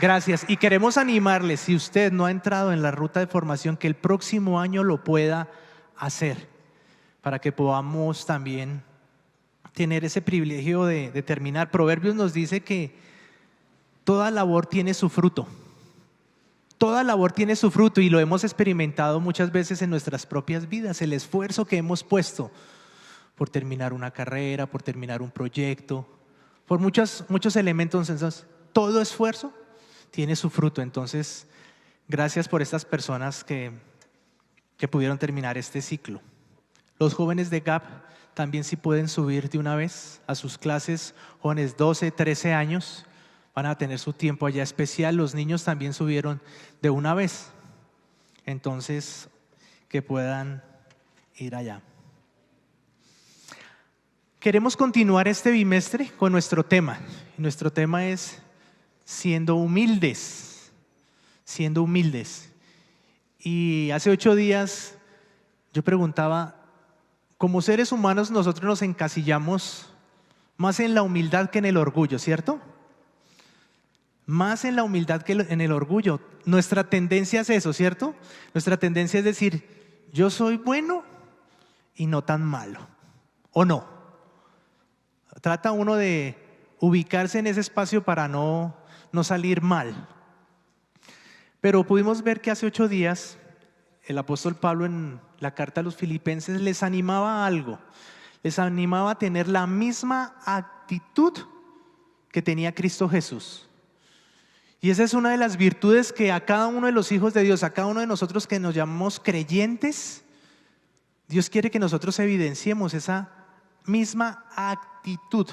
Gracias. Y queremos animarle, si usted no ha entrado en la ruta de formación, que el próximo año lo pueda hacer, para que podamos también tener ese privilegio de terminar. Proverbios nos dice que toda labor tiene su fruto. Toda labor tiene su fruto y lo hemos experimentado muchas veces en nuestras propias vidas. El esfuerzo que hemos puesto por terminar una carrera, por terminar un proyecto, por muchos elementos. Entonces, todo esfuerzo tiene su fruto. Entonces, gracias por estas personas que pudieron terminar este ciclo. Los jóvenes de GAP también sí pueden subir de una vez a sus clases, jóvenes 12, 13 años. Van a tener su tiempo allá especial. Los niños también subieron de una vez. Entonces, que puedan ir allá. Queremos continuar este bimestre con nuestro tema. Nuestro tema es siendo humildes. Siendo humildes. Y hace 8 días yo preguntaba, como seres humanos nosotros nos encasillamos más en la humildad que en el orgullo, ¿cierto? Más en la humildad que en el orgullo. Nuestra tendencia es eso, ¿cierto? Nuestra tendencia es decir, yo soy bueno y no tan malo, ¿o no? Trata uno de ubicarse en ese espacio para no salir mal. Pero pudimos ver que hace 8 días el apóstol Pablo en la carta a los Filipenses les animaba a algo. Les animaba a tener la misma actitud que tenía Cristo Jesús. Y esa es una de las virtudes que a cada uno de los hijos de Dios, a cada uno de nosotros que nos llamamos creyentes, Dios quiere que nosotros evidenciemos esa misma actitud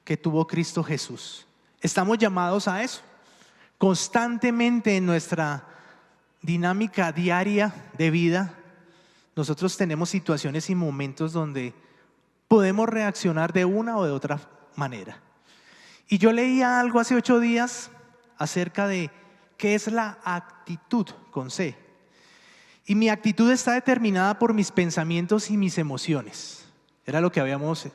que tuvo Cristo Jesús. Estamos llamados a eso. Constantemente en nuestra dinámica diaria de vida, nosotros tenemos situaciones y momentos donde podemos reaccionar de una o de otra manera. Y yo leía algo hace 8 días acerca de qué es la actitud con C. Y mi actitud está determinada por mis pensamientos y mis emociones. Era lo que habíamos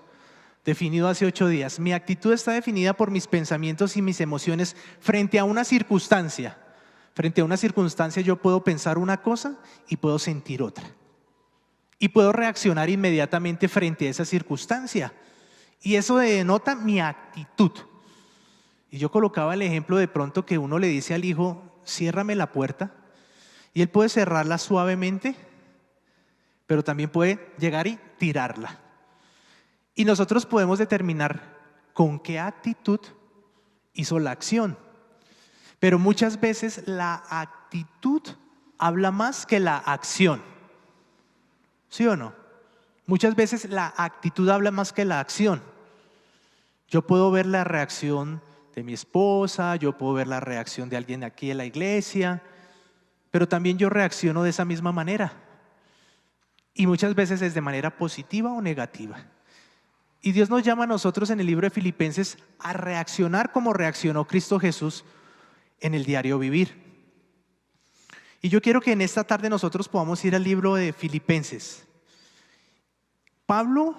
definido hace 8 días. Mi actitud está definida por mis pensamientos y mis emociones frente a una circunstancia. Frente a una circunstancia yo puedo pensar una cosa y puedo sentir otra. Y puedo reaccionar inmediatamente frente a esa circunstancia. Y eso denota mi actitud. Y yo colocaba el ejemplo de pronto que uno le dice al hijo, ciérrame la puerta. Y él puede cerrarla suavemente, pero también puede llegar y tirarla. Y nosotros podemos determinar con qué actitud hizo la acción. Pero muchas veces la actitud habla más que la acción. ¿Sí o no? Muchas veces la actitud habla más que la acción. Yo puedo ver la reacción de mi esposa, yo puedo ver la reacción de alguien aquí en la iglesia, pero también yo reacciono de esa misma manera. Y muchas veces es de manera positiva o negativa. Y Dios nos llama a nosotros en el libro de Filipenses a reaccionar como reaccionó Cristo Jesús en el diario vivir. Y yo quiero que en esta tarde nosotros podamos ir al libro de Filipenses. Pablo,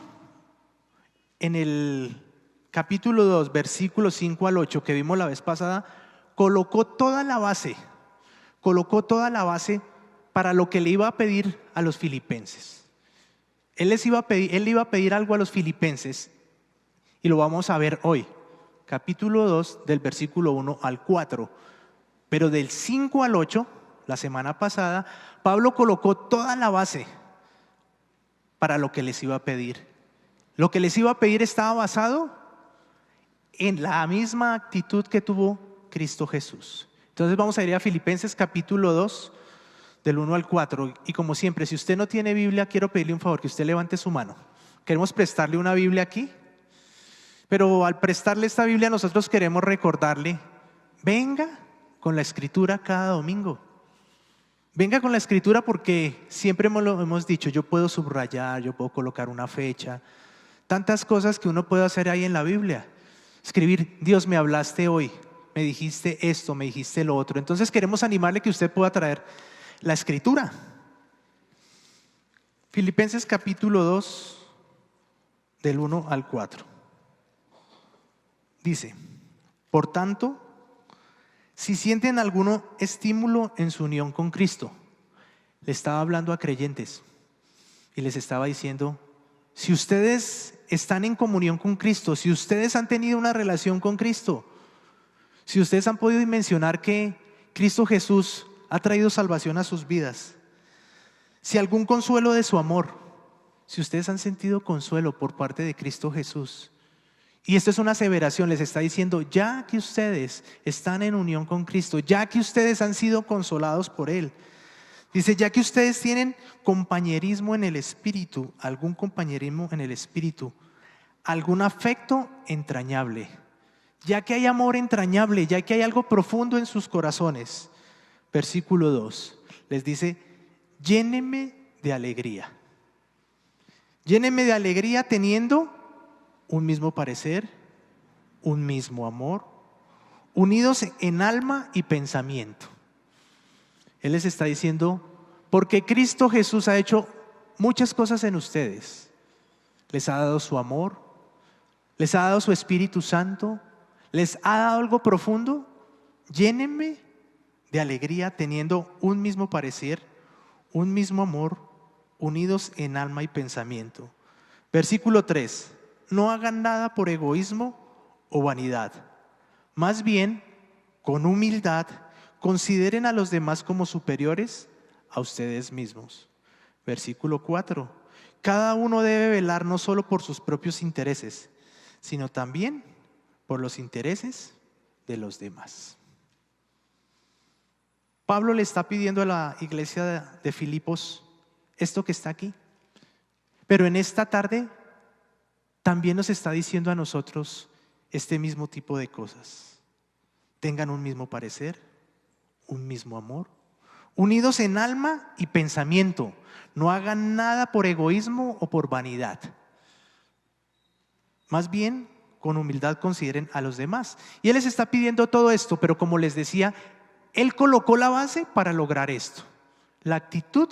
en el capítulo 2, versículos 5 al 8 que vimos la vez pasada, colocó toda la base para lo que le iba a pedir a los filipenses. Él le iba a pedir algo a los filipenses y lo vamos a ver hoy. Capítulo 2 del versículo 1 al 4. Pero del 5 al 8, la semana pasada, Pablo colocó toda la base para lo que les iba a pedir. Lo que les iba a pedir estaba basado en la misma actitud que tuvo Cristo Jesús. Entonces vamos a ir a Filipenses capítulo 2, del 1 al 4. Y como siempre, si usted no tiene Biblia, quiero pedirle un favor, que usted levante su mano. Queremos prestarle una Biblia aquí, pero al prestarle esta Biblia nosotros queremos recordarle, venga con la Escritura cada domingo. Venga con la Escritura porque siempre lo hemos dicho, yo puedo subrayar, yo puedo colocar una fecha, tantas cosas que uno puede hacer ahí en la Biblia. Escribir, Dios, me hablaste hoy, me dijiste esto, me dijiste lo otro. Entonces queremos animarle que usted pueda traer la Escritura. Filipenses capítulo 2, del 1 al 4. Dice, por tanto, Si sienten algún estímulo en su unión con Cristo, le estaba hablando a creyentes y les estaba diciendo, si ustedes están en comunión con Cristo, si ustedes han tenido una relación con Cristo, si ustedes han podido dimensionar que Cristo Jesús ha traído salvación a sus vidas, si algún consuelo de su amor, si ustedes han sentido consuelo por parte de Cristo Jesús, y esto es una aseveración, les está diciendo, ya que ustedes están en unión con Cristo, ya que ustedes han sido consolados por Él, dice, ya que ustedes tienen compañerismo en el Espíritu, algún compañerismo en el Espíritu, algún afecto entrañable, ya que hay amor entrañable, ya que hay algo profundo en sus corazones. Versículo 2, les dice, llénenme de alegría. Llénenme de alegría teniendo un mismo parecer, un mismo amor, unidos en alma y pensamiento. Él les está diciendo, porque Cristo Jesús ha hecho muchas cosas en ustedes. Les ha dado su amor, les ha dado su Espíritu Santo, les ha dado algo profundo. Llénenme de alegría teniendo un mismo parecer, un mismo amor, unidos en alma y pensamiento. Versículo 3, no hagan nada por egoísmo o vanidad, más bien con humildad consideren a los demás como superiores a ustedes mismos. Versículo 4, cada uno debe velar no solo por sus propios intereses, sino también por los intereses de los demás. Pablo le está pidiendo a la iglesia de Filipos esto que está aquí, pero en esta tarde también nos está diciendo a nosotros este mismo tipo de cosas. Tengan un mismo parecer, un mismo amor, unidos en alma y pensamiento. No hagan nada por egoísmo o por vanidad. Más bien, con humildad consideren a los demás. Y Él les está pidiendo todo esto, pero como les decía, Él colocó la base para lograr esto. La actitud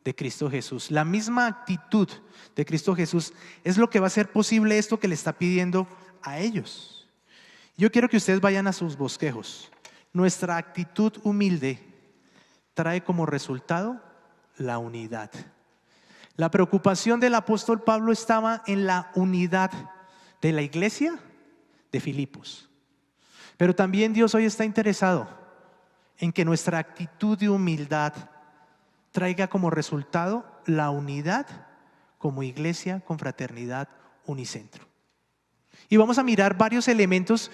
de Cristo Jesús, la misma actitud de Cristo Jesús es lo que va a hacer posible esto que le está pidiendo a ellos. Yo quiero que ustedes vayan a sus bosquejos. Nuestra actitud humilde trae como resultado la unidad. La preocupación del apóstol Pablo estaba en la unidad de la iglesia de Filipos. Pero también Dios hoy está interesado en que nuestra actitud de humildad traiga como resultado la unidad como iglesia, confraternidad, unicentro. Y vamos a mirar varios elementos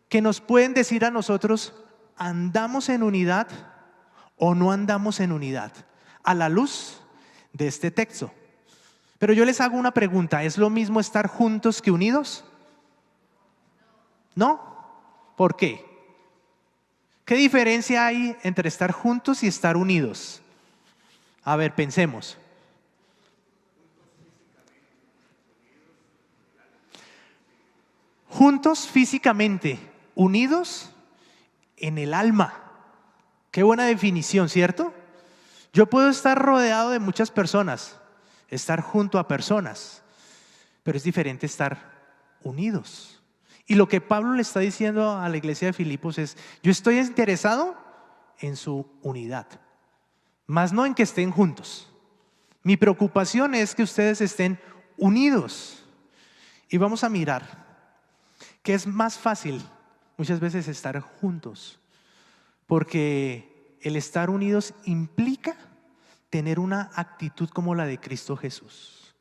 que nos pueden decir a nosotros, ¿andamos en unidad o no andamos en unidad? A la luz de este texto. Pero yo les hago una pregunta, ¿es lo mismo estar juntos que unidos? ¿No? ¿Por qué? ¿Qué diferencia hay entre estar juntos y estar unidos? A ver, pensemos. Juntos físicamente, unidos en el alma. Qué buena definición, ¿cierto? Yo puedo estar rodeado de muchas personas, estar junto a personas, pero es diferente estar unidos. Y lo que Pablo le está diciendo a la iglesia de Filipos es, yo estoy interesado en su unidad, más no en que estén juntos. Mi preocupación es que ustedes estén unidos. Y vamos a mirar que es más fácil muchas veces estar juntos, porque el estar unidos implica tener una actitud como la de Cristo Jesús.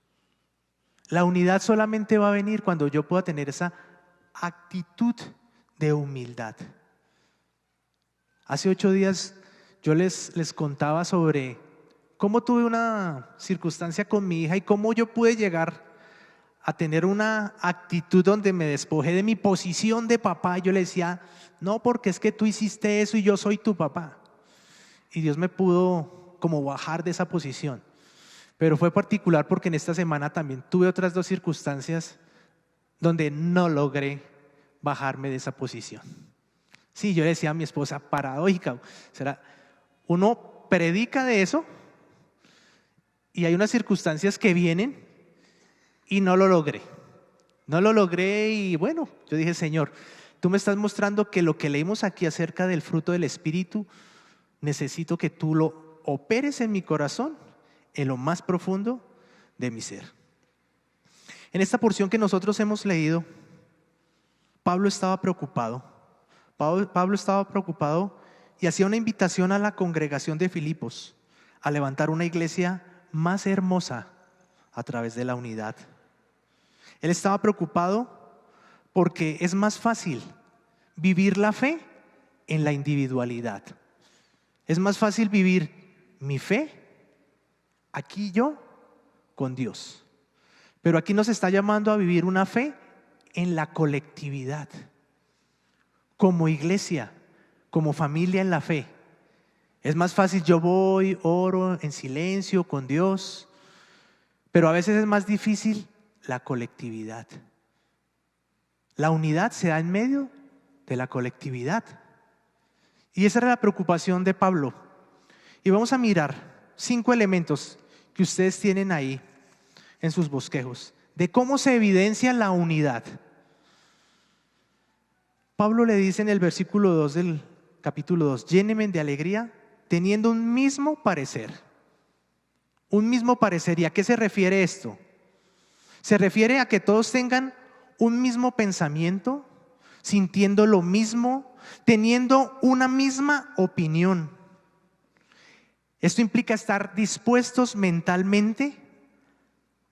La unidad solamente va a venir cuando yo pueda tener esa actitud de humildad. Hace 8 días yo les contaba sobre cómo tuve una circunstancia con mi hija y cómo yo pude llegar a tener una actitud donde me despojé de mi posición de papá. Yo le decía, no, porque es que tú hiciste eso y yo soy tu papá. Y Dios me pudo como bajar de esa posición. Pero fue particular porque en esta semana también tuve otras 2 circunstancias donde no logré bajarme de esa posición. Sí, yo le decía a mi esposa, paradójica, será, uno predica de eso y hay unas circunstancias que vienen y no lo logré. No lo logré y bueno, yo dije, Señor, Tú me estás mostrando que lo que leímos aquí acerca del fruto del Espíritu, necesito que tú lo operes en mi corazón, en lo más profundo de mi ser. En esta porción que nosotros hemos leído, Pablo estaba preocupado. Pablo estaba preocupado y hacía una invitación a la congregación de Filipos a levantar una iglesia más hermosa a través de la unidad. Él estaba preocupado porque es más fácil vivir la fe en la individualidad. Es más fácil vivir mi fe aquí yo con Dios. Pero aquí nos está llamando a vivir una fe en la colectividad, como iglesia, como familia en la fe. Es más fácil, yo voy, oro en silencio con Dios, pero a veces es más difícil la colectividad. La unidad se da en medio de la colectividad. Y esa era la preocupación de Pablo. Y vamos a mirar 5 elementos que ustedes tienen ahí en sus bosquejos, de cómo se evidencia la unidad. Pablo le dice en el versículo 2 del capítulo 2, llénenme de alegría teniendo un mismo parecer. Un mismo parecer. ¿Y a qué se refiere esto? Se refiere a que todos tengan un mismo pensamiento, sintiendo lo mismo, teniendo una misma opinión. Esto implica estar dispuestos mentalmente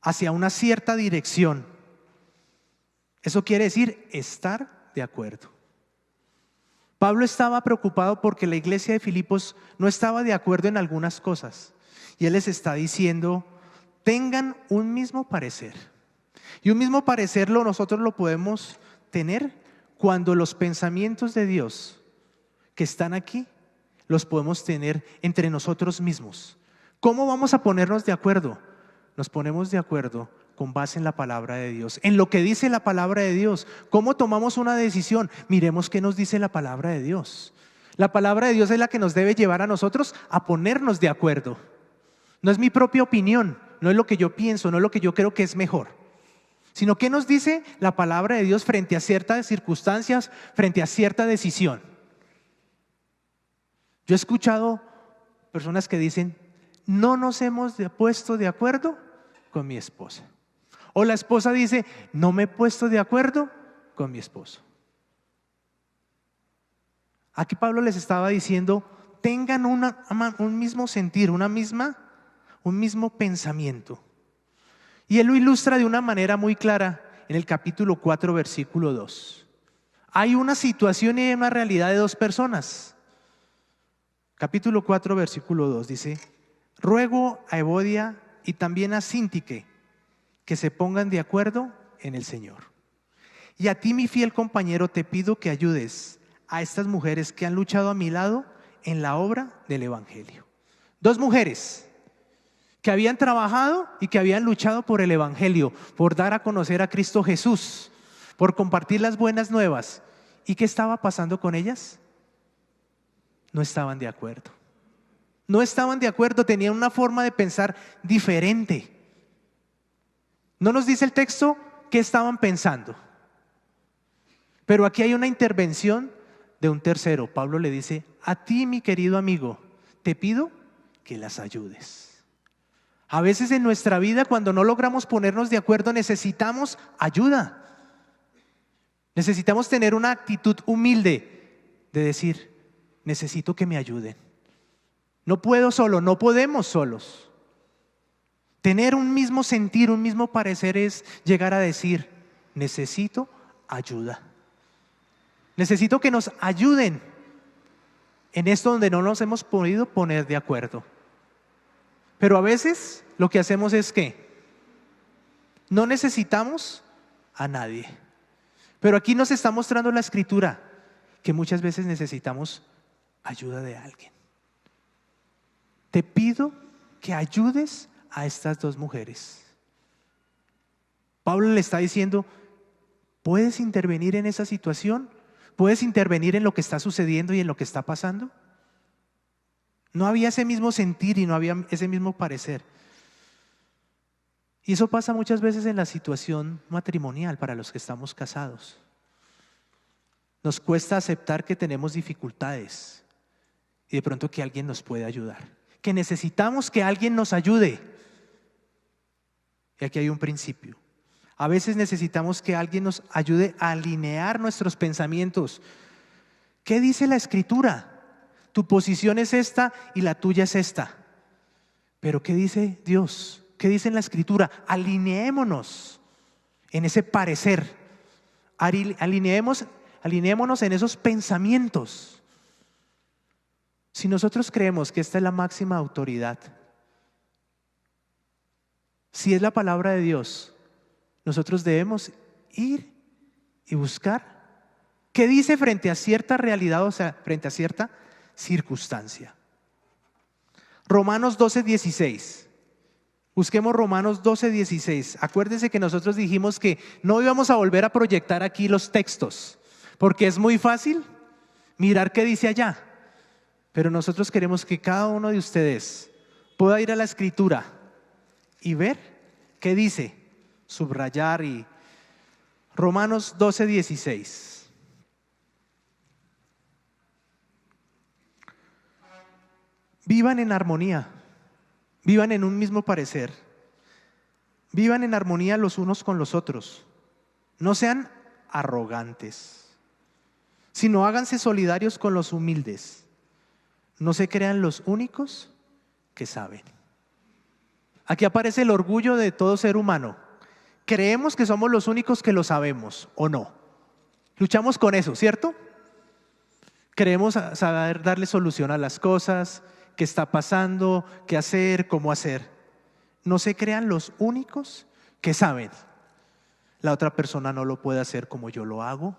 hacia una cierta dirección. Eso quiere decir estar de acuerdo. Pablo estaba preocupado porque la iglesia de Filipos no estaba de acuerdo en algunas cosas. Y él les está diciendo, tengan un mismo parecer. Y un mismo parecer nosotros lo podemos tener cuando los pensamientos de Dios que están aquí los podemos tener entre nosotros mismos. ¿Cómo vamos a ponernos de acuerdo? Nos ponemos de acuerdo con base en la palabra de Dios, en lo que dice la palabra de Dios. ¿Cómo tomamos una decisión? Miremos qué nos dice la palabra de Dios. La palabra de Dios es la que nos debe llevar a nosotros a ponernos de acuerdo. No es mi propia opinión, no es lo que yo pienso, no es lo que yo creo que es mejor, sino qué nos dice la palabra de Dios frente a ciertas circunstancias, frente a cierta decisión. Yo he escuchado personas que dicen, no nos hemos puesto de acuerdo con mi esposa. O la esposa dice, no me he puesto de acuerdo con mi esposo. Aquí Pablo les estaba diciendo, tengan un mismo sentir, un mismo pensamiento. Y él lo ilustra de una manera muy clara en el capítulo 4, versículo 2. Hay una situación y hay una realidad de dos personas. Capítulo 4, versículo 2 dice, ruego a Evodia y también a Síntique que se pongan de acuerdo en el Señor. Y a ti, mi fiel compañero, te pido que ayudes a estas mujeres que han luchado a mi lado en la obra del Evangelio. Dos mujeres que habían trabajado y que habían luchado por el Evangelio, por dar a conocer a Cristo Jesús, por compartir las buenas nuevas. ¿Y qué estaba pasando con ellas? No estaban de acuerdo. No estaban de acuerdo, tenían una forma de pensar diferente. No nos dice el texto qué estaban pensando. Pero aquí hay una intervención de un tercero. Pablo le dice, a ti, mi querido amigo, te pido que las ayudes. A veces en nuestra vida, cuando no logramos ponernos de acuerdo, necesitamos ayuda. Necesitamos tener una actitud humilde de decir, necesito que me ayuden. No puedo solo, no podemos solos. Tener un mismo sentir, un mismo parecer es llegar a decir, necesito ayuda. Necesito que nos ayuden en esto donde no nos hemos podido poner de acuerdo. Pero a veces lo que hacemos es que no necesitamos a nadie. Pero aquí nos está mostrando la Escritura que muchas veces necesitamos ayuda de alguien. Te pido que ayudes a estas dos mujeres. Pablo le está diciendo, ¿puedes intervenir en esa situación? ¿Puedes intervenir en lo que está sucediendo y en lo que está pasando? No había ese mismo sentir y no había ese mismo parecer. Y eso pasa muchas veces en la situación matrimonial para los que estamos casados. Nos cuesta aceptar que tenemos dificultades y de pronto que alguien nos puede ayudar, que necesitamos que alguien nos ayude. Y aquí hay un principio. A veces necesitamos que alguien nos ayude a alinear nuestros pensamientos. ¿Qué dice la Escritura? Tu posición es esta y la tuya es esta. Pero ¿qué dice Dios? ¿Qué dice en la Escritura? Alineémonos en ese parecer. Alineémonos en esos pensamientos. Si nosotros creemos que esta es la máxima autoridad, si es la palabra de Dios, nosotros debemos ir y buscar qué dice frente a cierta realidad, o sea, frente a cierta circunstancia. Romanos 12:16. Busquemos Romanos 12:16. Acuérdense que nosotros dijimos que no íbamos a volver a proyectar aquí los textos, porque es muy fácil mirar qué dice allá. Pero nosotros queremos que cada uno de ustedes pueda ir a la Escritura y ver qué dice, subrayar. Y Romanos 12:16. Vivan en armonía, vivan en un mismo parecer, vivan en armonía los unos con los otros. No sean arrogantes, sino háganse solidarios con los humildes. No se crean los únicos que saben. Aquí aparece el orgullo de todo ser humano. Creemos que somos los únicos que lo sabemos, ¿o no? Luchamos con eso, ¿cierto? Queremos saber darle solución a las cosas, qué está pasando, qué hacer, cómo hacer. No se crean los únicos que saben. La otra persona no lo puede hacer como yo lo hago.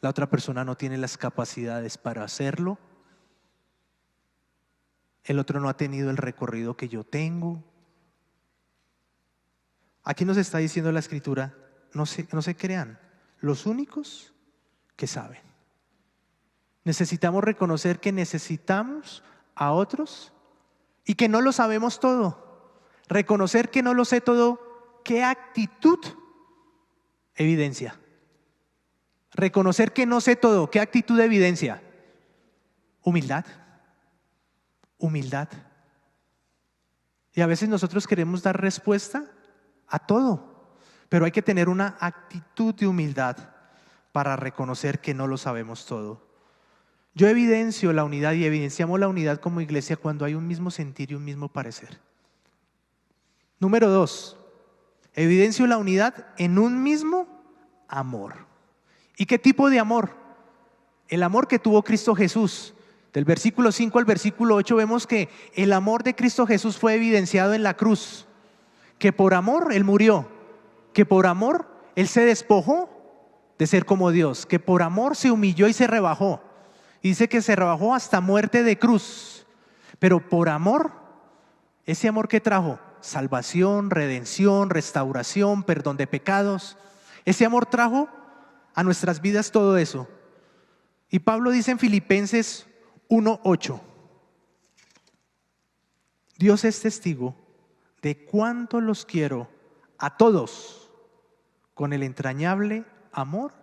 La otra persona no tiene las capacidades para hacerlo. El otro no ha tenido el recorrido que yo tengo. Aquí nos está diciendo la Escritura, no se crean los únicos que saben. Necesitamos reconocer que necesitamos a otros y que no lo sabemos todo. Reconocer que no lo sé todo, ¿qué actitud evidencia? Reconocer que no sé todo, ¿qué actitud evidencia? Humildad. Humildad. Y a veces nosotros queremos dar respuesta a todo, pero hay que tener una actitud de humildad para reconocer que no lo sabemos todo. Yo evidencio la unidad y evidenciamos la unidad como iglesia cuando hay un mismo sentir y un mismo parecer. Número 2, evidencio la unidad en un mismo amor. ¿Y qué tipo de amor? El amor que tuvo Cristo Jesús. Del versículo 5 al versículo 8 vemos que el amor de Cristo Jesús fue evidenciado en la cruz. Que por amor Él murió, que por amor Él se despojó de ser como Dios, que por amor se humilló y se rebajó. Dice que se rebajó hasta muerte de cruz. Pero por amor, ese amor que trajo salvación, redención, restauración, perdón de pecados, ese amor trajo a nuestras vidas todo eso. Y Pablo dice en Filipenses 1:8, Dios es testigo de cuánto los quiero a todos con el entrañable amor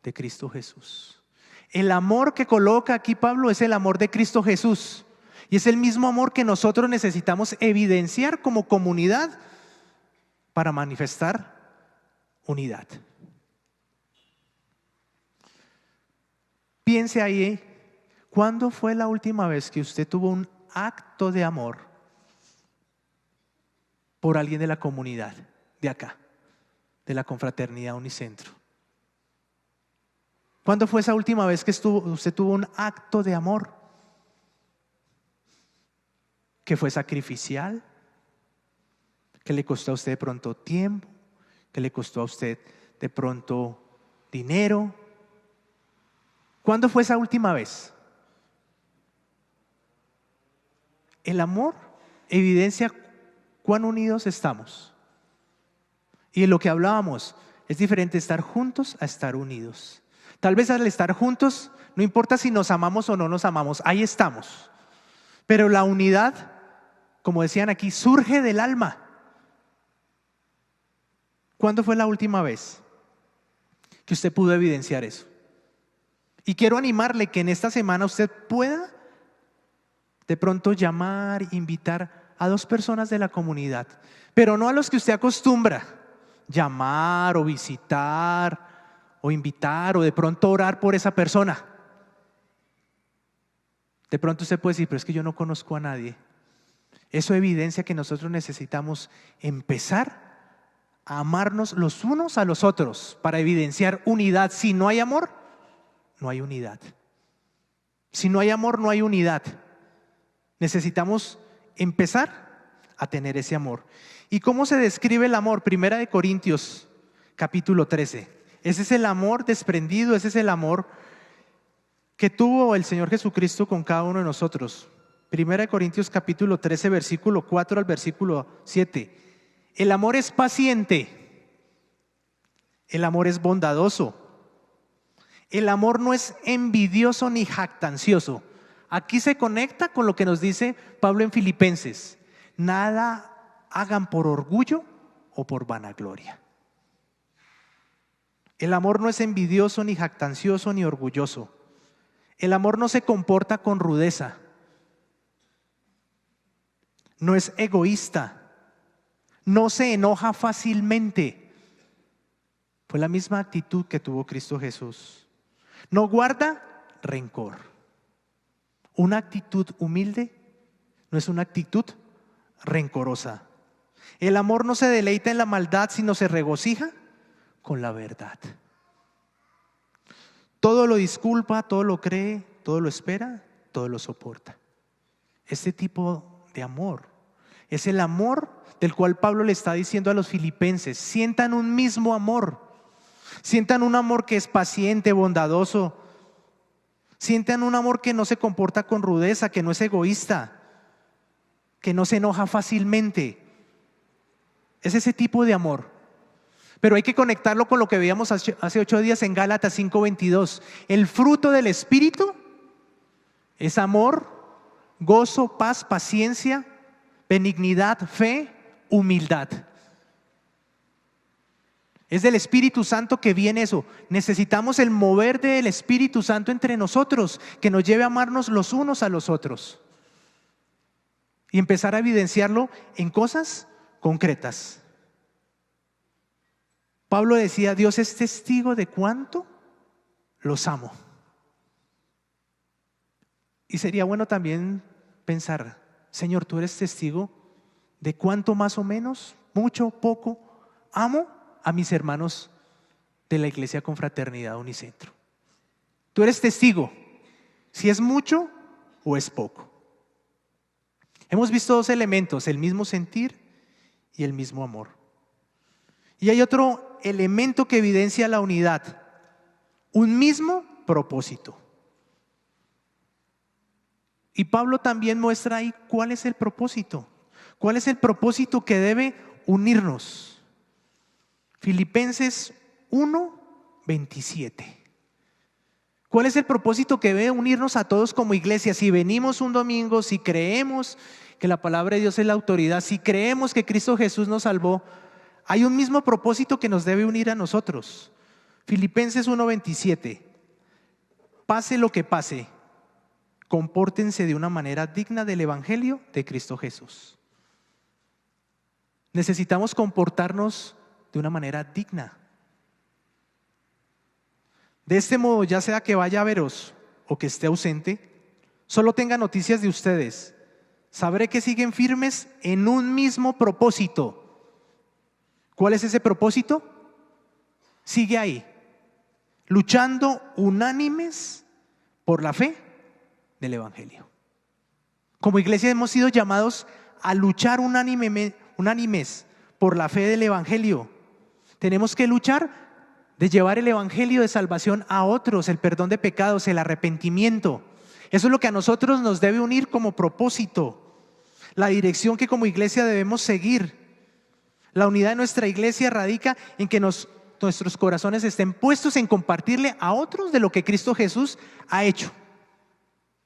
de Cristo Jesús. El amor que coloca aquí Pablo es el amor de Cristo Jesús. Y es el mismo amor que nosotros necesitamos evidenciar como comunidad para manifestar unidad. Piense ahí, ¿cuándo fue la última vez que usted tuvo un acto de amor por alguien de la comunidad, de acá, de la confraternidad Unicentro? ¿Cuándo fue esa última vez que usted tuvo un acto de amor? Que fue sacrificial, que le costó a usted de pronto tiempo, que le costó a usted de pronto dinero. ¿Cuándo fue esa última vez? El amor evidencia cuán unidos estamos. Y en lo que hablábamos, es diferente estar juntos a estar unidos. Tal vez al estar juntos, no importa si nos amamos o no nos amamos, ahí estamos. Pero la unidad, como decían aquí, surge del alma. ¿Cuándo fue la última vez que usted pudo evidenciar eso. Y quiero animarle que en esta semana usted pueda de pronto llamar, invitar a 2 personas de la comunidad, pero no a los que usted acostumbra llamar o visitar o invitar o de pronto orar por esa persona. De pronto usted puede decir, pero es que yo no conozco a nadie. Eso evidencia que nosotros necesitamos empezar a amarnos los unos a los otros para evidenciar unidad. Si no hay amor, no hay unidad. Si no hay amor, no hay unidad. Necesitamos empezar a tener ese amor. ¿Y cómo se describe el amor? 1 Corintios capítulo 13. Ese es el amor desprendido, ese es el amor que tuvo el Señor Jesucristo con cada uno de nosotros. 1 Corintios capítulo 13, versículo 4 al versículo 7. El amor es paciente, el amor es bondadoso, el amor no es envidioso ni jactancioso. Aquí se conecta con lo que nos dice Pablo en Filipenses: nada hagan por orgullo o por vanagloria. El amor no es envidioso ni jactancioso ni orgulloso. El amor no se comporta con rudeza, no es egoísta, no se enoja fácilmente. Fue la misma actitud que tuvo Cristo Jesús. No guarda rencor. Una actitud humilde no es una actitud rencorosa. El amor no se deleita en la maldad, sino se regocija con la verdad. Todo lo disculpa, todo lo cree, todo lo espera, todo lo soporta. Este tipo de amor es el amor del cual Pablo le está diciendo a los filipenses: sientan un mismo amor, sientan un amor que es paciente, bondadoso, sientan un amor que no se comporta con rudeza, que no es egoísta, que no se enoja fácilmente. Es ese tipo de amor. Pero hay que conectarlo con lo que veíamos hace 8 días en Gálatas 5:22. El fruto del Espíritu es amor, gozo, paz, paciencia, benignidad, fe, humildad. Es del Espíritu Santo que viene eso. Necesitamos el mover del Espíritu Santo entre nosotros, que nos lleve a amarnos los unos a los otros y empezar a evidenciarlo en cosas concretas. Pablo decía: Dios es testigo de cuánto los amo. Y sería bueno también pensar: Señor, tú eres testigo de cuánto más o menos, mucho, poco, amo a mis hermanos de la Iglesia Confraternidad Unicentro. Tú eres testigo si es mucho o es poco. Hemos visto 2 elementos: el mismo sentir y el mismo amor. Y hay otro elemento que evidencia la unidad: un mismo propósito. Y Pablo también muestra ahí cuál es el propósito. ¿Cuál es el propósito que debe unirnos? Filipenses 1:27. ¿Cuál es el propósito que debe unirnos a todos como iglesia? Si venimos un domingo, si creemos que la palabra de Dios es la autoridad, si creemos que Cristo Jesús nos salvó, hay un mismo propósito que nos debe unir a nosotros. Filipenses 1:27. Pase lo que pase, compórtense de una manera digna del Evangelio de Cristo Jesús. Necesitamos comportarnos de una manera digna. De este modo, ya sea que vaya a veros o que esté ausente, solo tenga noticias de ustedes. Sabré que siguen firmes en un mismo propósito. ¿Cuál es ese propósito? Sigue ahí, luchando unánimes por la fe del Evangelio. Como iglesia hemos sido llamados a luchar unánimes por la fe del Evangelio. Tenemos que luchar de llevar el Evangelio de salvación a otros, el perdón de pecados, el arrepentimiento. Eso es lo que a nosotros nos debe unir como propósito, la dirección que como iglesia debemos seguir. La unidad de nuestra iglesia radica en que nuestros corazones estén puestos en compartirle a otros de lo que Cristo Jesús ha hecho.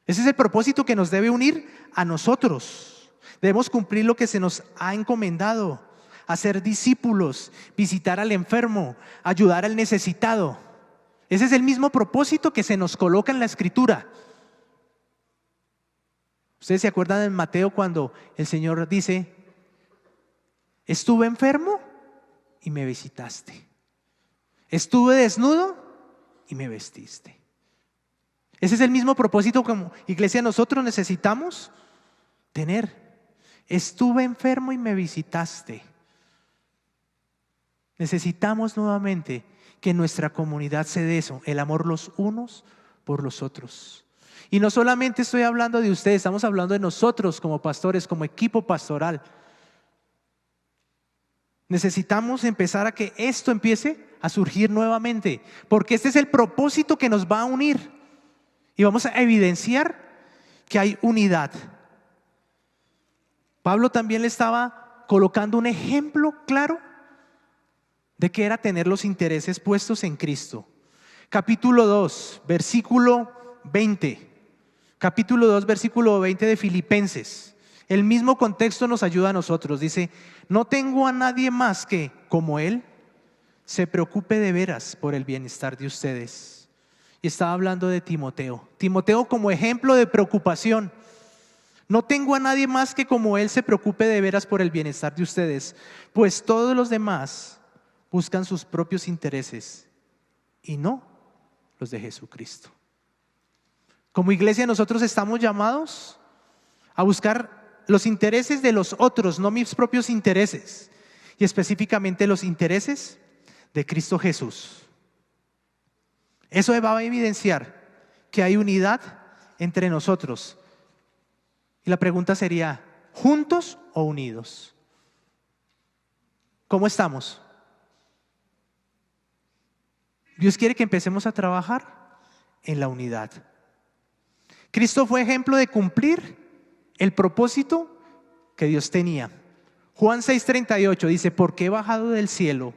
Ese es el propósito que nos debe unir a nosotros. Debemos cumplir lo que se nos ha encomendado: hacer discípulos, visitar al enfermo, ayudar al necesitado. Ese es el mismo propósito que se nos coloca en la Escritura. ¿Ustedes se acuerdan en Mateo cuando el Señor dice: estuve enfermo y me visitaste, estuve desnudo y me vestiste? Ese es el mismo propósito como iglesia nosotros necesitamos tener. Estuve enfermo y me visitaste. Necesitamos nuevamente que en nuestra comunidad se dé eso, el amor los unos por los otros. Y no solamente estoy hablando de ustedes, estamos hablando de nosotros como pastores, como equipo pastoral. Necesitamos empezar a que esto empiece a surgir nuevamente, porque este es el propósito que nos va a unir y vamos a evidenciar que hay unidad. Pablo también le estaba colocando un ejemplo claro de qué era tener los intereses puestos en Cristo. Capítulo 2, versículo 20. Capítulo 2, versículo 20 de Filipenses. El mismo contexto nos ayuda a nosotros. Dice: no tengo a nadie más que, como Él, se preocupe de veras por el bienestar de ustedes. Y estaba hablando de Timoteo. Timoteo como ejemplo de preocupación. No tengo a nadie más que como Él se preocupe de veras por el bienestar de ustedes, pues todos los demás buscan sus propios intereses y no los de Jesucristo. Como iglesia nosotros estamos llamados a buscar los intereses de los otros, no mis propios intereses, y específicamente los intereses de Cristo Jesús. Eso va a evidenciar que hay unidad entre nosotros. Y la pregunta sería: ¿juntos o unidos? ¿Cómo estamos? Dios quiere que empecemos a trabajar en la unidad. Cristo fue ejemplo de cumplir el propósito que Dios tenía. Juan 6:38 dice: porque he bajado del cielo,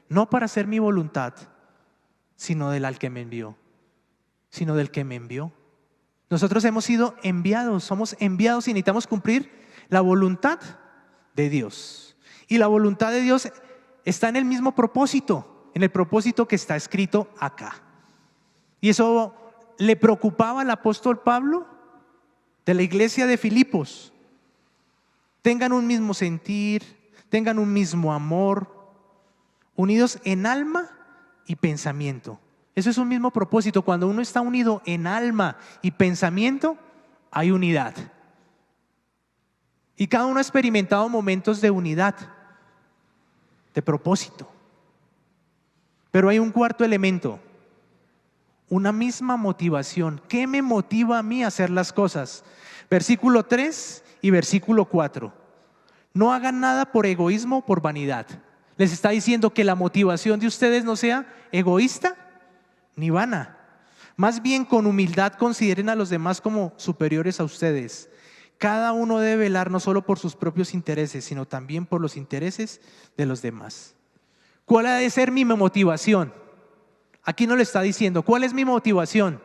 no para hacer mi voluntad, sino del que me envió. Sino del que me envió. Nosotros hemos sido enviados, somos enviados y necesitamos cumplir la voluntad de Dios. Y la voluntad de Dios está en el mismo propósito, en el propósito que está escrito acá. Y eso le preocupaba al apóstol Pablo de la iglesia de Filipos. Tengan un mismo sentir, tengan un mismo amor, unidos en alma y pensamiento. Eso es un mismo propósito. Cuando uno está unido en alma y pensamiento, hay unidad. Y cada uno ha experimentado momentos de unidad, de propósito. Pero hay un cuarto elemento: una misma motivación. ¿Qué me motiva a mí a hacer las cosas? Versículo 3 y versículo 4. No hagan nada por egoísmo o por vanidad. Les está diciendo que la motivación de ustedes no sea egoísta ni vana. Más bien, con humildad consideren a los demás como superiores a ustedes. Cada uno debe velar no solo por sus propios intereses, sino también por los intereses de los demás. ¿Cuál ha de ser mi motivación? Aquí no le está diciendo ¿cuál es mi motivación?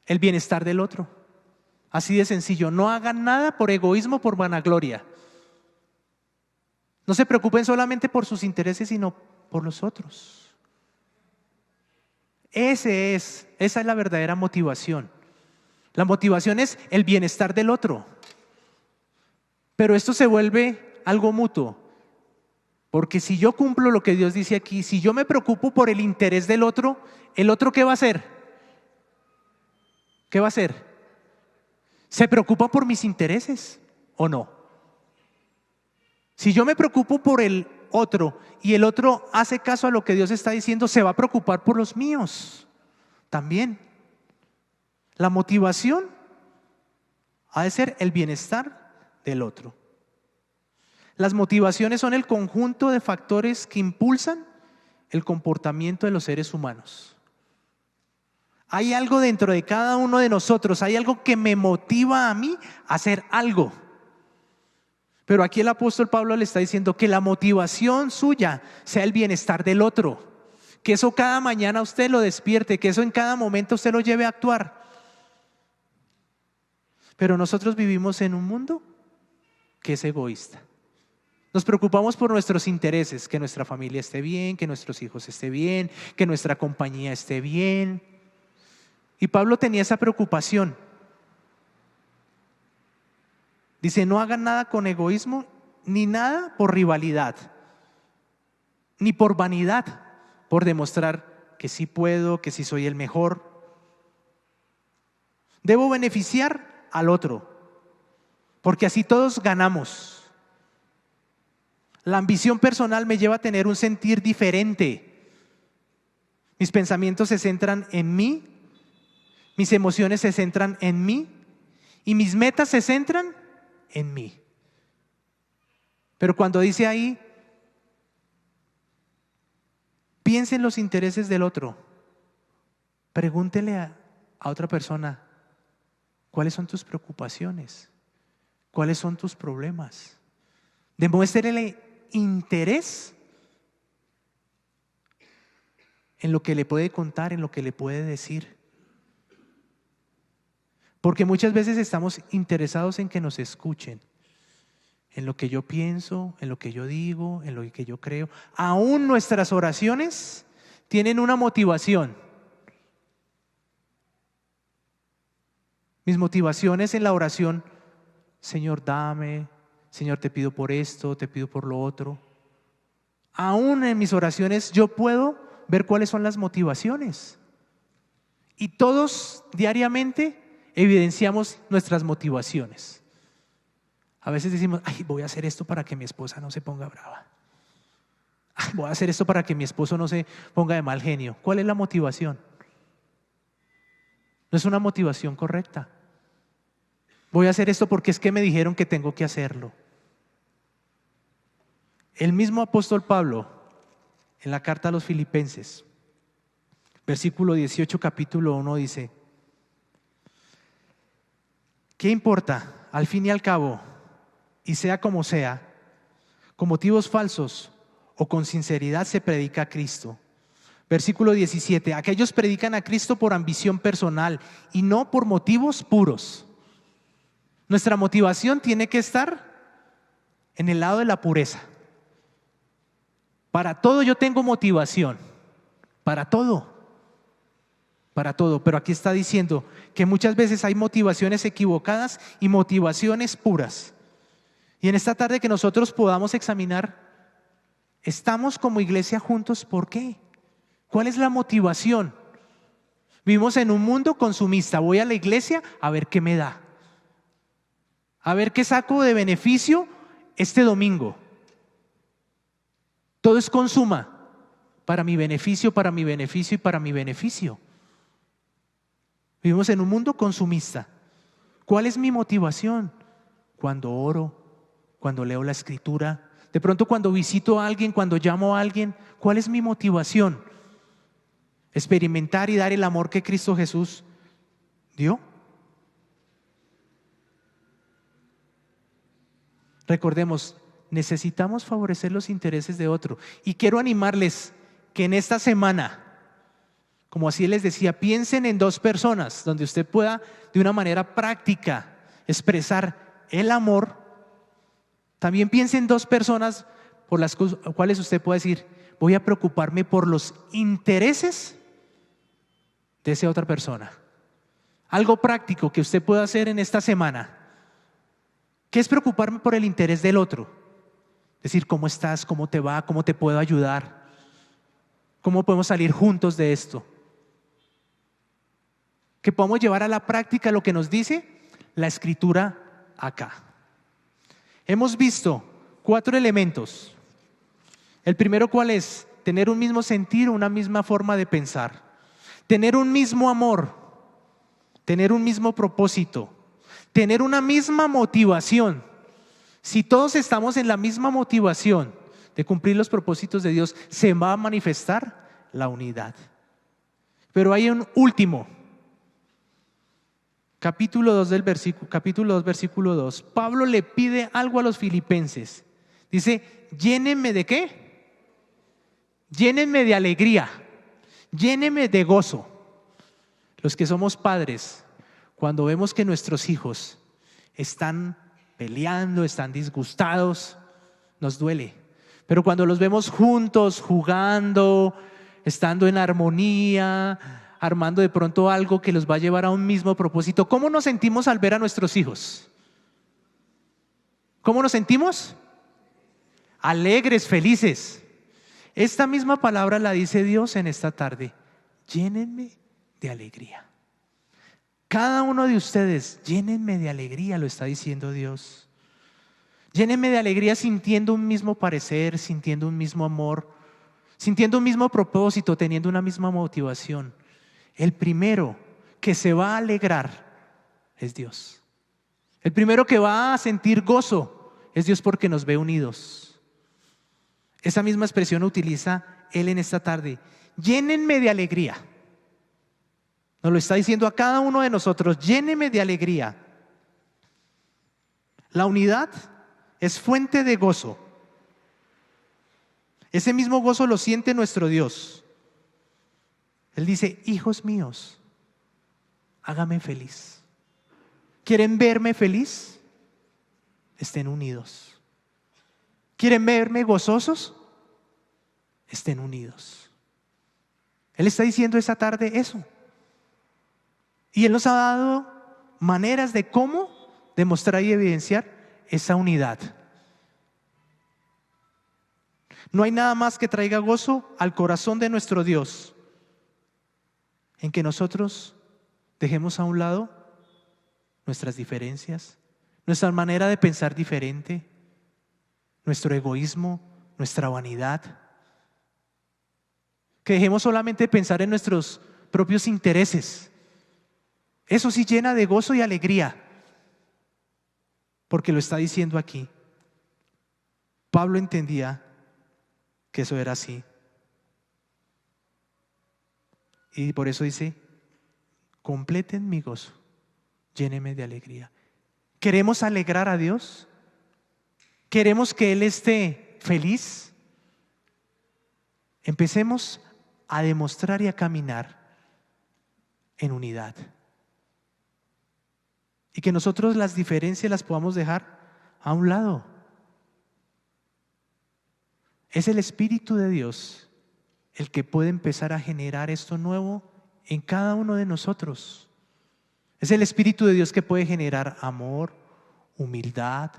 El bienestar del otro. Así de sencillo. No hagan nada por egoísmo o por vanagloria. No se preocupen solamente por sus intereses, sino por los otros. Esa es la verdadera motivación. La motivación es el bienestar del otro. Pero esto se vuelve algo mutuo. Porque si yo cumplo lo que Dios dice aquí, si yo me preocupo por el interés del otro, ¿el otro qué va a hacer? ¿Qué va a hacer? ¿Se preocupa por mis intereses o no? Si yo me preocupo por el otro y el otro hace caso a lo que Dios está diciendo, se va a preocupar por los míos también. La motivación ha de ser el bienestar del otro. Las motivaciones son el conjunto de factores que impulsan el comportamiento de los seres humanos. Hay algo dentro de cada uno de nosotros, hay algo que me motiva a mí a hacer algo. Pero aquí el apóstol Pablo le está diciendo que la motivación suya sea el bienestar del otro. Que eso cada mañana usted lo despierte, que eso en cada momento usted lo lleve a actuar. Pero nosotros vivimos en un mundo que es egoísta. Nos preocupamos por nuestros intereses, que nuestra familia esté bien, que nuestros hijos estén bien, que nuestra compañía esté bien. Y Pablo tenía esa preocupación. Dice, no hagan nada con egoísmo, ni nada por rivalidad, ni por vanidad, por demostrar que sí puedo, que sí soy el mejor. Debo beneficiar al otro, porque así todos ganamos. La ambición personal me lleva a tener un sentir diferente. Mis pensamientos se centran en mí, mis emociones se centran en mí y mis metas se centran en mí. Pero cuando dice ahí, piense en los intereses del otro, pregúntele a otra persona, ¿cuáles son tus preocupaciones? ¿Cuáles son tus problemas? Demuéstrele interés en lo que le puede contar, en lo que le puede decir. Porque muchas veces estamos interesados en que nos escuchen, en lo que yo pienso, en lo que yo digo, en lo que yo creo. Aún nuestras oraciones tienen una motivación. Mis motivaciones en la oración, Señor, dame, Señor, te pido por esto, te pido por lo otro. Aún en mis oraciones yo puedo ver cuáles son las motivaciones. Y todos diariamente evidenciamos nuestras motivaciones. A veces decimos, ay, voy a hacer esto para que mi esposa no se ponga brava. Ay, voy a hacer esto para que mi esposo no se ponga de mal genio. ¿Cuál es la motivación? No es una motivación correcta. Voy a hacer esto porque es que me dijeron que tengo que hacerlo. El mismo apóstol Pablo, en la carta a los Filipenses, versículo 18, capítulo 1, dice, ¿qué importa? Al fin y al cabo, y sea, con motivos falsos o con sinceridad se predica a Cristo. Versículo 17, aquellos predican a Cristo por ambición personal y no por motivos puros. Nuestra motivación tiene que estar en el lado de la pureza. Para todo yo tengo motivación, para todo, pero aquí está diciendo que muchas veces hay motivaciones equivocadas y motivaciones puras. Y en esta tarde que nosotros podamos examinar, ¿estamos como iglesia juntos? ¿Por qué? ¿Cuál es la motivación? Vivimos en un mundo consumista, voy a la iglesia a ver qué me da, a ver qué saco de beneficio este domingo. Todo es consuma, para mi beneficio, para mi beneficio y para mi beneficio. Vivimos en un mundo consumista. ¿Cuál es mi motivación? Cuando oro, cuando leo la escritura, de pronto cuando visito a alguien, cuando llamo a alguien, ¿cuál es mi motivación? ¿Experimentar y dar el amor que Cristo Jesús dio? Recordemos, necesitamos favorecer los intereses de otro. Y quiero animarles que en esta semana, como así les decía, piensen en 2 personas donde usted pueda de una manera práctica expresar el amor. También piense en 2 personas por las cuales usted puede decir, voy a preocuparme por los intereses de esa otra persona. Algo práctico que usted pueda hacer en esta semana. ¿Qué es preocuparme por el interés del otro? Decir, ¿cómo estás? ¿Cómo te va? ¿Cómo te puedo ayudar? ¿Cómo podemos salir juntos de esto? Que podamos llevar a la práctica lo que nos dice la Escritura acá. Hemos visto 4 elementos. El primero, ¿cuál es? Tener un mismo sentir, una misma forma de pensar. Tener un mismo amor. Tener un mismo propósito. Tener una misma motivación. Si todos estamos en la misma motivación de cumplir los propósitos de Dios, se va a manifestar la unidad. Pero hay un último. Capítulo 2, versículo 2. Pablo le pide algo a los filipenses. Dice, llénenme ¿de qué? Llénenme de alegría. Llénenme de gozo. Los que somos padres, cuando vemos que nuestros hijos están peleando, están disgustados, nos duele. Pero cuando los vemos juntos, jugando, estando en armonía, armando de pronto algo que los va a llevar a un mismo propósito, ¿cómo nos sentimos al ver a nuestros hijos? ¿Cómo nos sentimos? Alegres, felices. Esta misma palabra la dice Dios en esta tarde: llénenme de alegría. Cada uno de ustedes, llénenme de alegría, lo está diciendo Dios. Llénenme de alegría sintiendo un mismo parecer, sintiendo un mismo amor, sintiendo un mismo propósito, teniendo una misma motivación. El primero que se va a alegrar es Dios. El primero que va a sentir gozo es Dios, porque nos ve unidos. Esa misma expresión utiliza Él en esta tarde: llénenme de alegría. Nos lo está diciendo a cada uno de nosotros: llénenme de alegría. La unidad es fuente de gozo. Ese mismo gozo lo siente nuestro Dios. Él dice: hijos míos, hágame feliz. ¿Quieren verme feliz? Estén unidos. ¿Quieren verme gozosos? Estén unidos. Él está diciendo esta tarde eso. Y Él nos ha dado maneras de cómo demostrar y evidenciar esa unidad. No hay nada más que traiga gozo al corazón de nuestro Dios en que nosotros dejemos a un lado nuestras diferencias, nuestra manera de pensar diferente, nuestro egoísmo, nuestra vanidad. Que dejemos solamente pensar en nuestros propios intereses. Eso sí llena de gozo y alegría, porque lo está diciendo aquí. Pablo entendía que eso era así. Y por eso dice: completen mi gozo, llénenme de alegría. ¿Queremos alegrar a Dios? ¿Queremos que Él esté feliz? Empecemos a demostrar y a caminar en unidad. Y que nosotros las diferencias las podamos dejar a un lado. Es el Espíritu de Dios el que puede empezar a generar esto nuevo en cada uno de nosotros. Es el Espíritu de Dios que puede generar amor, humildad,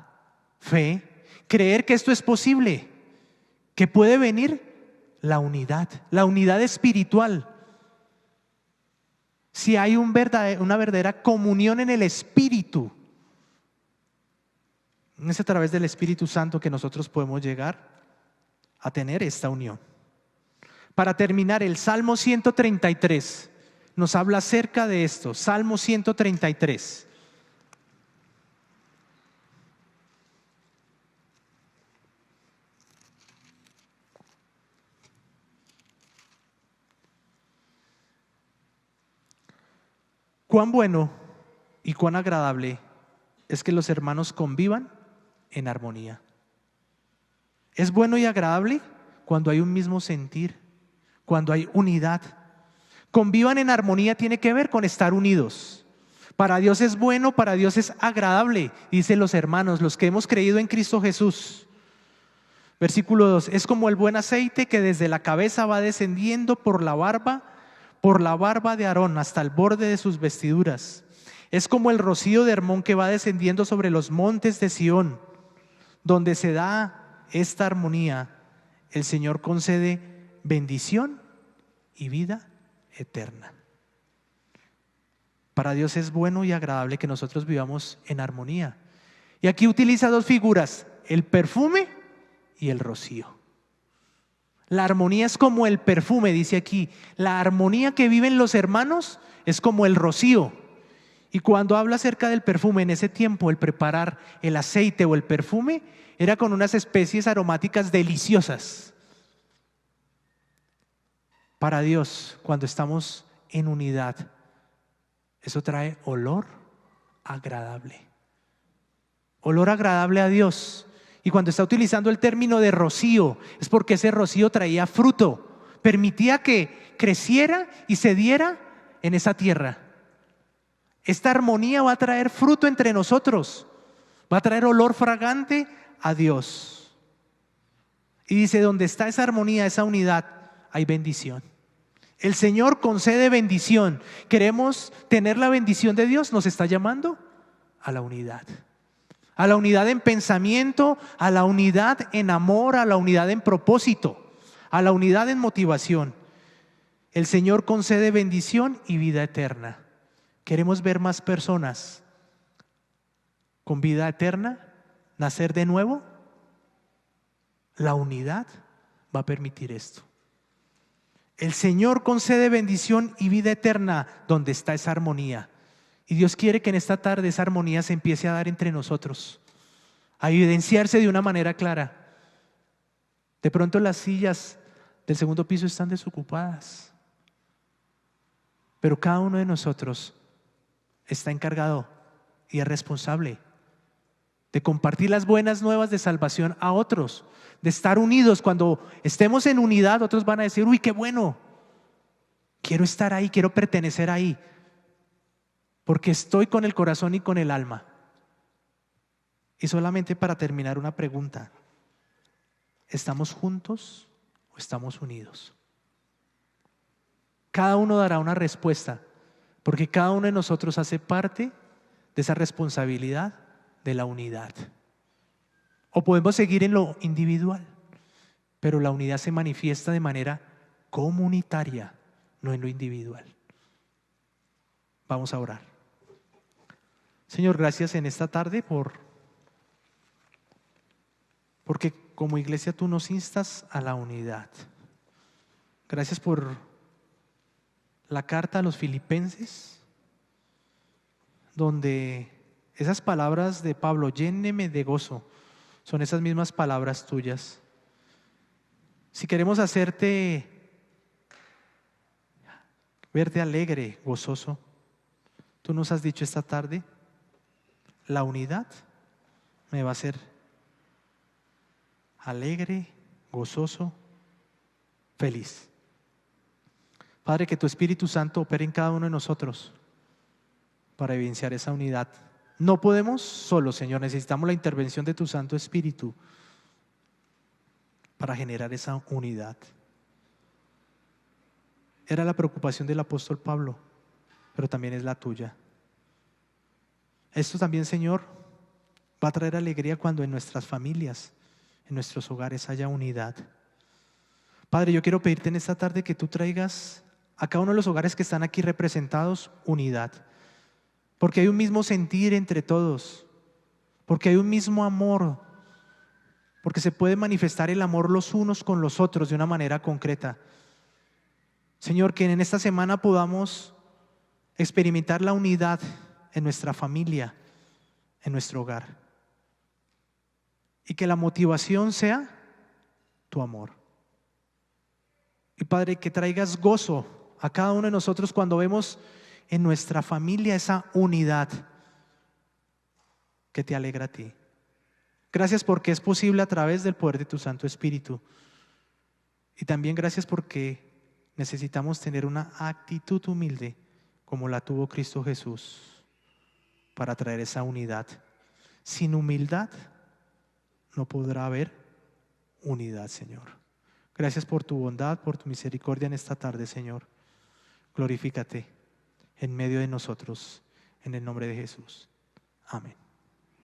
fe, creer que esto es posible, que puede venir la unidad espiritual. Si hay una verdadera comunión en el Espíritu, es a través del Espíritu Santo que nosotros podemos llegar a tener esta unión. Para terminar, el Salmo 133 nos habla acerca de esto. Salmo 133. Cuán bueno y cuán agradable es que los hermanos convivan en armonía. Es bueno y agradable cuando hay un mismo sentir, cuando hay unidad. Convivan en armonía tiene que ver con estar unidos. Para Dios es bueno, para Dios es agradable, dicen los hermanos, los que hemos creído en Cristo Jesús. Versículo 2: es como el buen aceite que desde la cabeza va descendiendo por la barba de Aarón hasta el borde de sus vestiduras. Es como el rocío de Hermón que va descendiendo sobre los montes de Sión. Donde se da esta armonía, el Señor concede bendición y vida eterna. Para Dios es bueno y agradable que nosotros vivamos en armonía. Y aquí utiliza dos figuras: el perfume y el rocío. La armonía es como el perfume, dice aquí. La armonía que viven los hermanos es como el rocío. Y cuando habla acerca del perfume, en ese tiempo el preparar el aceite o el perfume era con unas especies aromáticas deliciosas. Para Dios, cuando estamos en unidad, eso trae olor agradable. Olor agradable a Dios. Y cuando está utilizando el término de rocío, es porque ese rocío traía fruto, permitía que creciera y se diera en esa tierra. Esta armonía va a traer fruto entre nosotros, va a traer olor fragante a Dios. Y dice, donde está esa armonía, esa unidad, hay bendición. El Señor concede bendición. ¿Queremos tener la bendición de Dios? Nos está llamando a la unidad. A la unidad en pensamiento, a la unidad en amor, a la unidad en propósito, a la unidad en motivación. El Señor concede bendición y vida eterna. ¿Queremos ver más personas con vida eterna? ¿Nacer de nuevo? La unidad va a permitir esto. El Señor concede bendición y vida eterna donde está esa armonía. Y Dios quiere que en esta tarde esa armonía se empiece a dar entre nosotros, a evidenciarse de una manera clara. De pronto las sillas del segundo piso están desocupadas, pero cada uno de nosotros está encargado y es responsable de compartir las buenas nuevas de salvación a otros, de estar unidos. Cuando estemos en unidad, otros van a decir, uy, qué bueno, quiero estar ahí, quiero pertenecer ahí, porque estoy con el corazón y con el alma. Y solamente para terminar, una pregunta: ¿estamos juntos o estamos unidos? Cada uno dará una respuesta, porque cada uno de nosotros hace parte de esa responsabilidad de la unidad. O podemos seguir en lo individual, pero la unidad se manifiesta de manera comunitaria, no en lo individual. Vamos a orar. Señor, gracias en esta tarde porque como iglesia tú nos instas a la unidad. Gracias por la carta a los Filipenses, donde esas palabras de Pablo, lléneme de gozo, son esas mismas palabras tuyas. Si queremos verte alegre, gozoso, tú nos has dicho esta tarde, la unidad me va a hacer alegre, gozoso, feliz. Padre, que tu Espíritu Santo opere en cada uno de nosotros para evidenciar esa unidad. No podemos solos, Señor, necesitamos la intervención de tu Santo Espíritu para generar esa unidad. Era la preocupación del apóstol Pablo, pero también es la tuya. Esto también, Señor, va a traer alegría cuando en nuestras familias, en nuestros hogares haya unidad. Padre, yo quiero pedirte en esta tarde que tú traigas a cada uno de los hogares que están aquí representados unidad, porque hay un mismo sentir entre todos, porque hay un mismo amor, porque se puede manifestar el amor los unos con los otros de una manera concreta. Señor, que en esta semana podamos experimentar la unidad en nuestra familia, en nuestro hogar, y que la motivación sea tu amor. Y Padre, que traigas gozo a cada uno de nosotros cuando vemos en nuestra familia esa unidad que te alegra a ti. Gracias porque es posible a través del poder de tu Santo Espíritu. Y también gracias porque necesitamos tener una actitud humilde como la tuvo Cristo Jesús para traer esa unidad. Sin humildad no podrá haber unidad, Señor. Gracias por tu bondad, por tu misericordia en esta tarde, Señor. Glorifícate en medio de nosotros, en el nombre de Jesús. Amén.